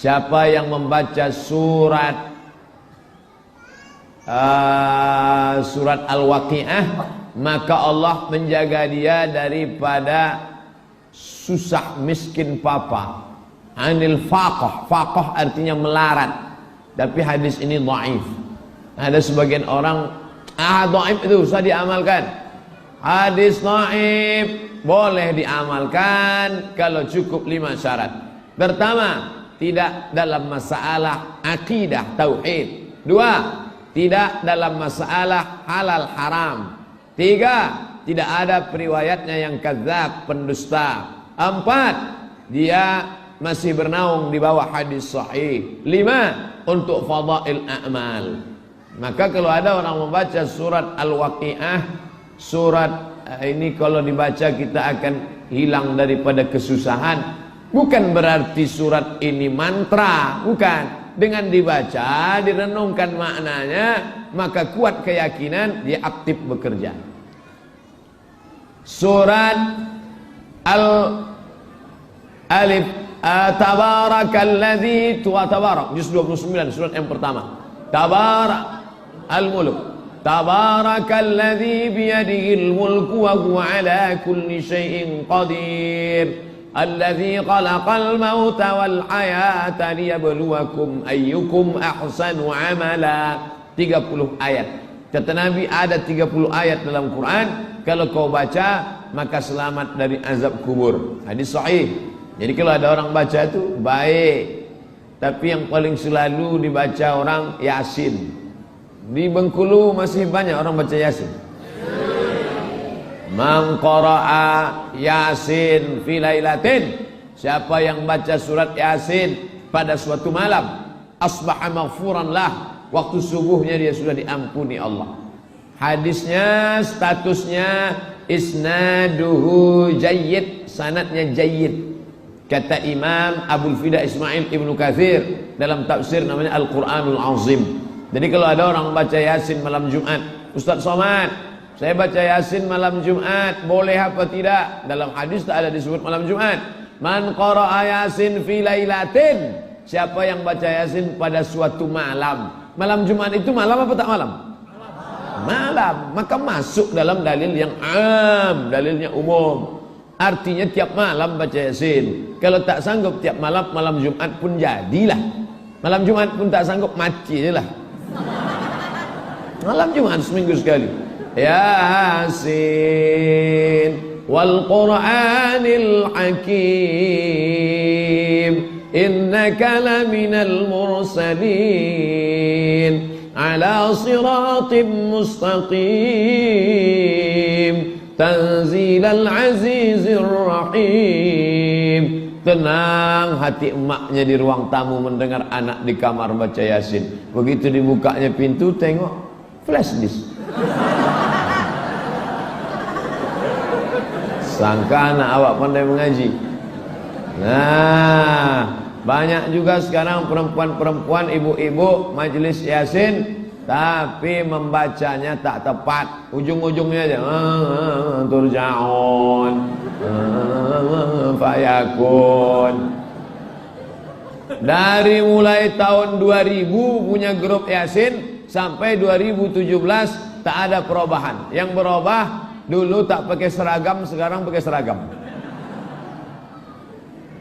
siapa yang membaca surat Al-Waqi'ah, maka Allah menjaga dia daripada susah miskin papa. Anil faqah, faqah artinya melarat, tapi hadis ini dhaif. Ada sebagian orang, dhaif itu usah diamalkan. Hadis dhaif boleh diamalkan kalau cukup 5 syarat. Pertama, tidak dalam masalah akidah tauhid. 2, tidak dalam masalah halal haram. 3, tidak ada periwayatnya yang kadzab, pendusta. 4, dia masih bernaung di bawah hadis sahih. 5, untuk fadail a'mal. Maka kalau ada orang membaca surat Al-Waqi'ah, surat ini kalau dibaca kita akan hilang daripada kesusahan. Bukan berarti surat ini mantra, bukan. Dengan dibaca, direnungkan maknanya, maka kuat keyakinan dia aktif bekerja. Surat Al-Alif Tabarakalladzi tabarak, juz 29, surat yang pertama. Tabarak Al-Mulk. Tabarakalladzi biyadihil mulku wa huwa ala kulli syai'in qadir. Alladzi khalaqal mauta wal hayata liyabluwakum ayyukum ahsanu amala. 30 ayat. Kata Nabi, ada 30 ayat dalam Quran, kalau kau baca maka selamat dari azab kubur. Hadis sahih. Jadi kalau ada orang baca itu baik. Tapi yang paling selalu dibaca orang Yasin. Di Bengkulu masih banyak orang baca Yasin. Man qara'a Yasin fi lailatin, siapa yang baca surat Yasin pada suatu malam, asbaha maghfuran lah, waktu subuhnya dia sudah diampuni Allah. Hadisnya, statusnya isnaduhu jayyid, sanadnya jayyid. Kata Imam Abul Fida Ismail Ibnu Katsir dalam tafsir namanya Al-Quranul Azim. Jadi kalau ada orang baca Yasin malam Jumat, Ustaz Somad, saya baca Yasin malam Jumat, boleh apa tidak? Dalam hadis tak ada disebut malam Jumat. Man qara'a Yasin fi lailatin, siapa yang baca Yasin pada suatu malam. Malam Jumat itu malam apa tak malam? Malam. Maka masuk dalam dalil yang am, dalilnya umum. Artinya tiap malam baca Yasin. Kalau tak sanggup tiap malam, malam Jumat pun jadilah. Malam Jumat pun tak sanggup, mati lah. Malam Jumat seminggu sekali. Yasin wal Qur'anil Hakim, innaka laminal mursalin ala siratim mustaqim tanzilal azizir rahim. Tenang hati emaknya di ruang tamu mendengar anak di kamar baca Yasin. Begitu dibukanya pintu, tengok flash disk. Sangka anak awak pandai mengaji. Nah, banyak juga sekarang perempuan-perempuan, ibu-ibu majelis Yasin, tapi membacanya tak tepat. Ujung-ujungnya aja turja'un fayakun. Dari mulai tahun 2000 punya grup Yasin sampai 2017 tak ada perubahan. Yang berubah, dulu tak pakai seragam, sekarang pakai seragam.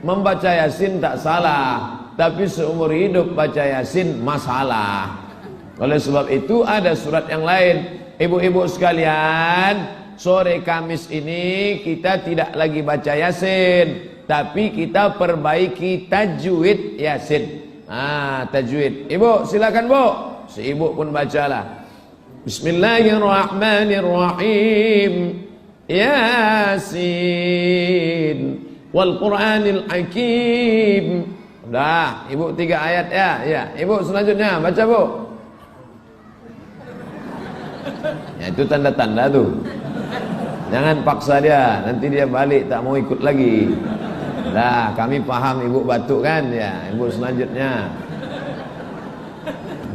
Membaca Yasin tak salah, tapi seumur hidup baca Yasin masalah. Oleh sebab itu ada surat yang lain. Ibu-ibu sekalian, sore Kamis ini kita tidak lagi baca Yasin, tapi kita perbaiki tajwid Yasin. Tajwid. Ibu silakan Bu. Si ibu pun bacalah. Bismillahirrahmanirrahim. Yasin wal Qur'anil Hakim. Udah, ibu 3 ayat ya. Ya, ibu selanjutnya baca Bu. Ya, itu tanda-tanda tuh. Jangan paksa dia, nanti dia balik tak mau ikut lagi. Nah, kami paham ibu batuk kan ya. Ibu selanjutnya.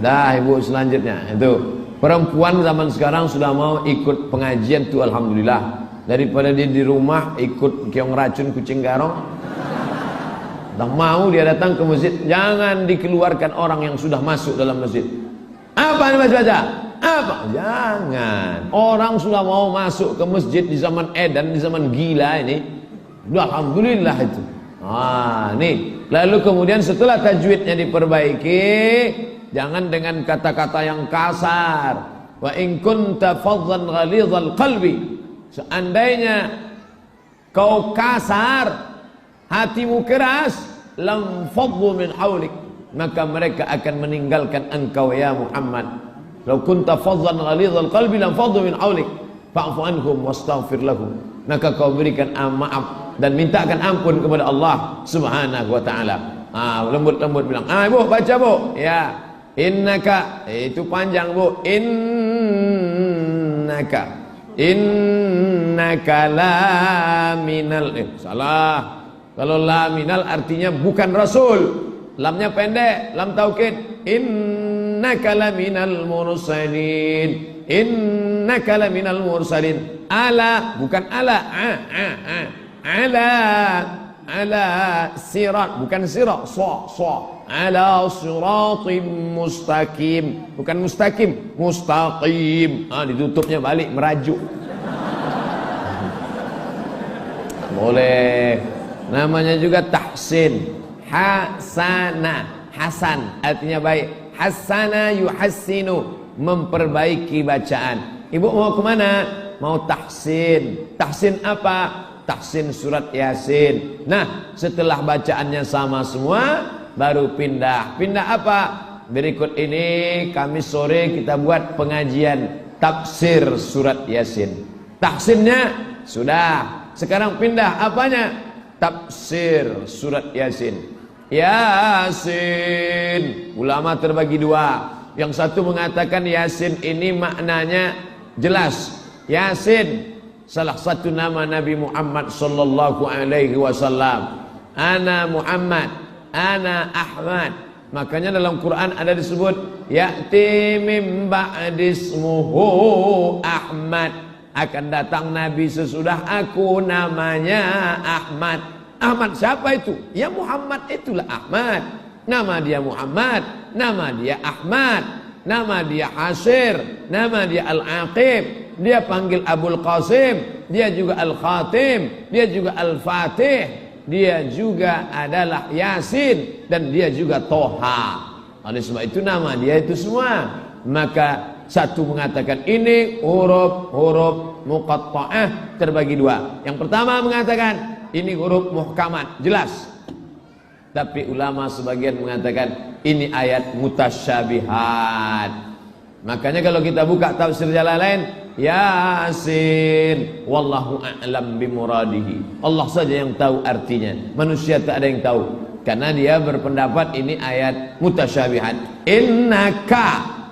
Dah, ibu selanjutnya. Itu perempuan zaman sekarang sudah mau ikut pengajian tuh, alhamdulillah. Daripada dia di rumah ikut keong racun kucing garong. Tak mau dia datang ke masjid, jangan dikeluarkan orang yang sudah masuk dalam masjid. Apa yang baca? Apa? Jangan. Orang sudah mau masuk ke masjid di zaman edan, di zaman gila ini. Alhamdulillah itu. Nih. Lalu kemudian setelah tajwidnya diperbaiki, jangan dengan kata-kata yang kasar. Wa in kunta faddan ghalidhal qalbi. Seandainya kau kasar, hatimu keras, lam faddu min haulik, maka mereka akan meninggalkan engkau ya Muhammad. Law kunta faddan ghalidhal qalbi lam faddu min haulik fa'fu anhum wastaghfir lahum. Maka kau berikan maaf dan mintakan ampun kepada Allah Subhanahu wa taala. Lembut-lembut bilang, "Ibu baca, Bu." Ya. Innaka, itu panjang, Bu. Innaka la minal salah. Kalau la minal artinya bukan rasul. Lamnya pendek, lam taukid. Innaka la minal mursalin. Innaka la minal mursalin. Ala, bukan ala. Ala sirat, bukan sirat. Ala siratim mustaqim, bukan mustaqim, mustaqim. Ditutupnya balik, merajuk. Boleh. Namanya juga tahsin. Hasana, hasan artinya baik. Hasana yuhassinu, memperbaiki bacaan. Ibu mau kemana? Mau tahsin. Tahsin apa? Tahsin surat Yasin. Nah, setelah bacaannya sama semua, baru pindah. Pindah apa? Berikut ini Kamis sore kita buat pengajian tafsir surat Yasin. Tahsinnya sudah. Sekarang pindah apanya? Tafsir surat Yasin. Yasin. Ulama terbagi dua. Yang satu mengatakan Yasin ini maknanya jelas. Yasin salah satu nama Nabi Muhammad sallallahu alaihi wasallam. Ana Muhammad, ana Ahmad. Makanya dalam Quran ada disebut ya'ti mim ba'dismuhu Ahmad. Akan datang Nabi sesudah aku, namanya Ahmad. Ahmad siapa itu? Ya Muhammad itulah Ahmad. Nama dia Muhammad, nama dia Ahmad, nama dia Hasir, nama dia Al-Aqib. Dia panggil Abul Qasim, dia juga Al-Khatim, dia juga Al-Fatih, dia juga adalah Yasin, dan dia juga Toha. Oleh sebab itu nama dia itu semua. Maka satu mengatakan ini huruf muqatta'ah terbagi dua. Yang pertama mengatakan ini huruf muhkamat, jelas. Tapi ulama sebagian mengatakan ini ayat mutasyabihat. Makanya kalau kita buka tafsir Jalalain, Yasin, wallahu a'lam bimuradihi. Allah saja yang tahu artinya. Manusia tak ada yang tahu. Karena dia berpendapat ini ayat mutasyabihat. Innaka,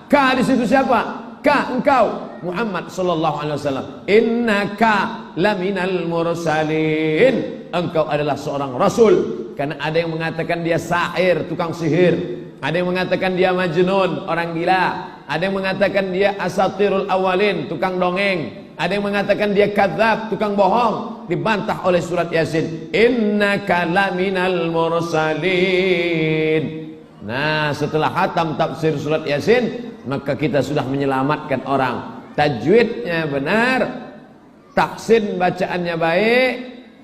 ka di situ siapa? Ka engkau Muhammad sallallahu alaihi wasallam. Innaka laminal mursalin. Engkau adalah seorang rasul. Karena ada yang mengatakan dia sahir, tukang sihir. Ada yang mengatakan dia majnun, orang gila. Ada yang mengatakan dia asatirul awalin, tukang dongeng. Ada yang mengatakan dia kadzab, tukang bohong. Dibantah oleh surat Yasin. Innaka laminal mursalin. Nah, setelah khatam tafsir surat Yasin, maka kita sudah menyelamatkan orang. Tajwidnya benar, tahsin bacaannya baik,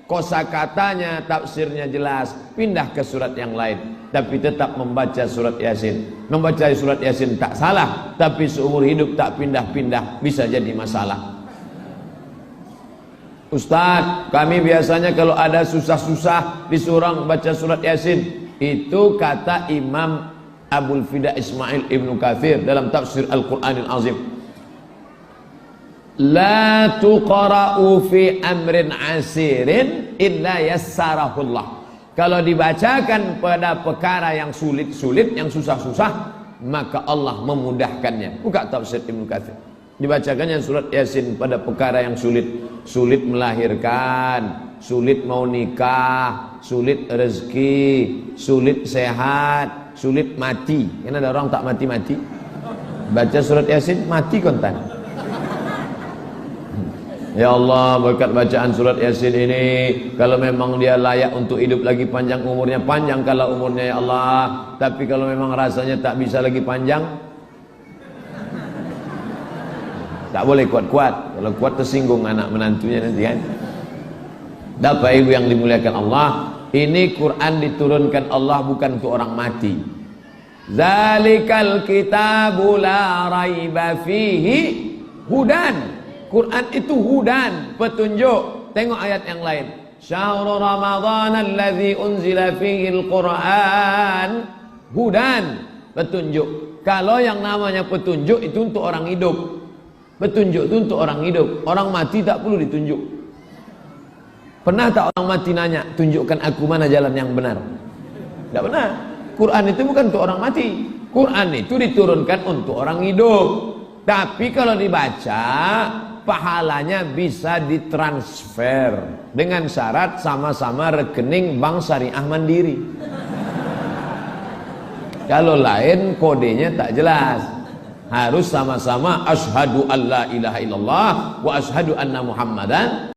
kosakatanya, tafsirnya jelas. Pindah ke surat yang lain, tapi tetap membaca surat Yasin. Membaca surat Yasin tak salah, tapi seumur hidup tak pindah-pindah bisa jadi masalah. Ustaz, kami biasanya kalau ada susah-susah disuruh baca surat Yasin. Itu kata Imam Abul Fida Ismail Ibnu Katsir dalam tafsir Al-Qur'anil Azim. La tuqra'u fi amrin asirin illa yassarahullah. Kalau dibacakan pada perkara yang sulit-sulit, yang susah-susah, maka Allah memudahkannya. Buka tafsir Ibnu Katsir. Dibacakannya surat Yasin pada perkara yang sulit. Sulit melahirkan, sulit mau nikah, sulit rezeki, sulit sehat, sulit mati. Kan ada orang tak mati-mati. Baca surat Yasin, mati kontan. Ya Allah, berkat bacaan surat Yasin ini, kalau memang dia layak untuk hidup lagi panjang umurnya, panjangkanlah umurnya ya Allah. Tapi kalau memang rasanya tak bisa lagi panjang, tak boleh kuat-kuat. Kalau kuat tersinggung anak menantunya nanti kan. Bapak Ibu yang dimuliakan Allah, ini Quran diturunkan Allah bukan untuk orang mati. Zalikal kitabu la raiba fihi hudan. Quran itu hudan, petunjuk. Tengok ayat yang lain. Syahrul Ramadhan alladzi unzila fihi al-Quran hudan, petunjuk. Kalau yang namanya petunjuk itu untuk orang hidup. Petunjuk itu untuk orang hidup. Orang mati tak perlu ditunjuk. Pernah tak orang mati nanya, tunjukkan aku mana jalan yang benar? Tidak benar. Quran itu bukan untuk orang mati. Quran itu diturunkan untuk orang hidup. Tapi kalau dibaca, pahalanya bisa ditransfer dengan syarat sama-sama rekening bank syariah mandiri. Kalau lain kodenya tak jelas. Harus sama-sama asyhadu alla ilaha illallah wa asyhadu anna muhammadan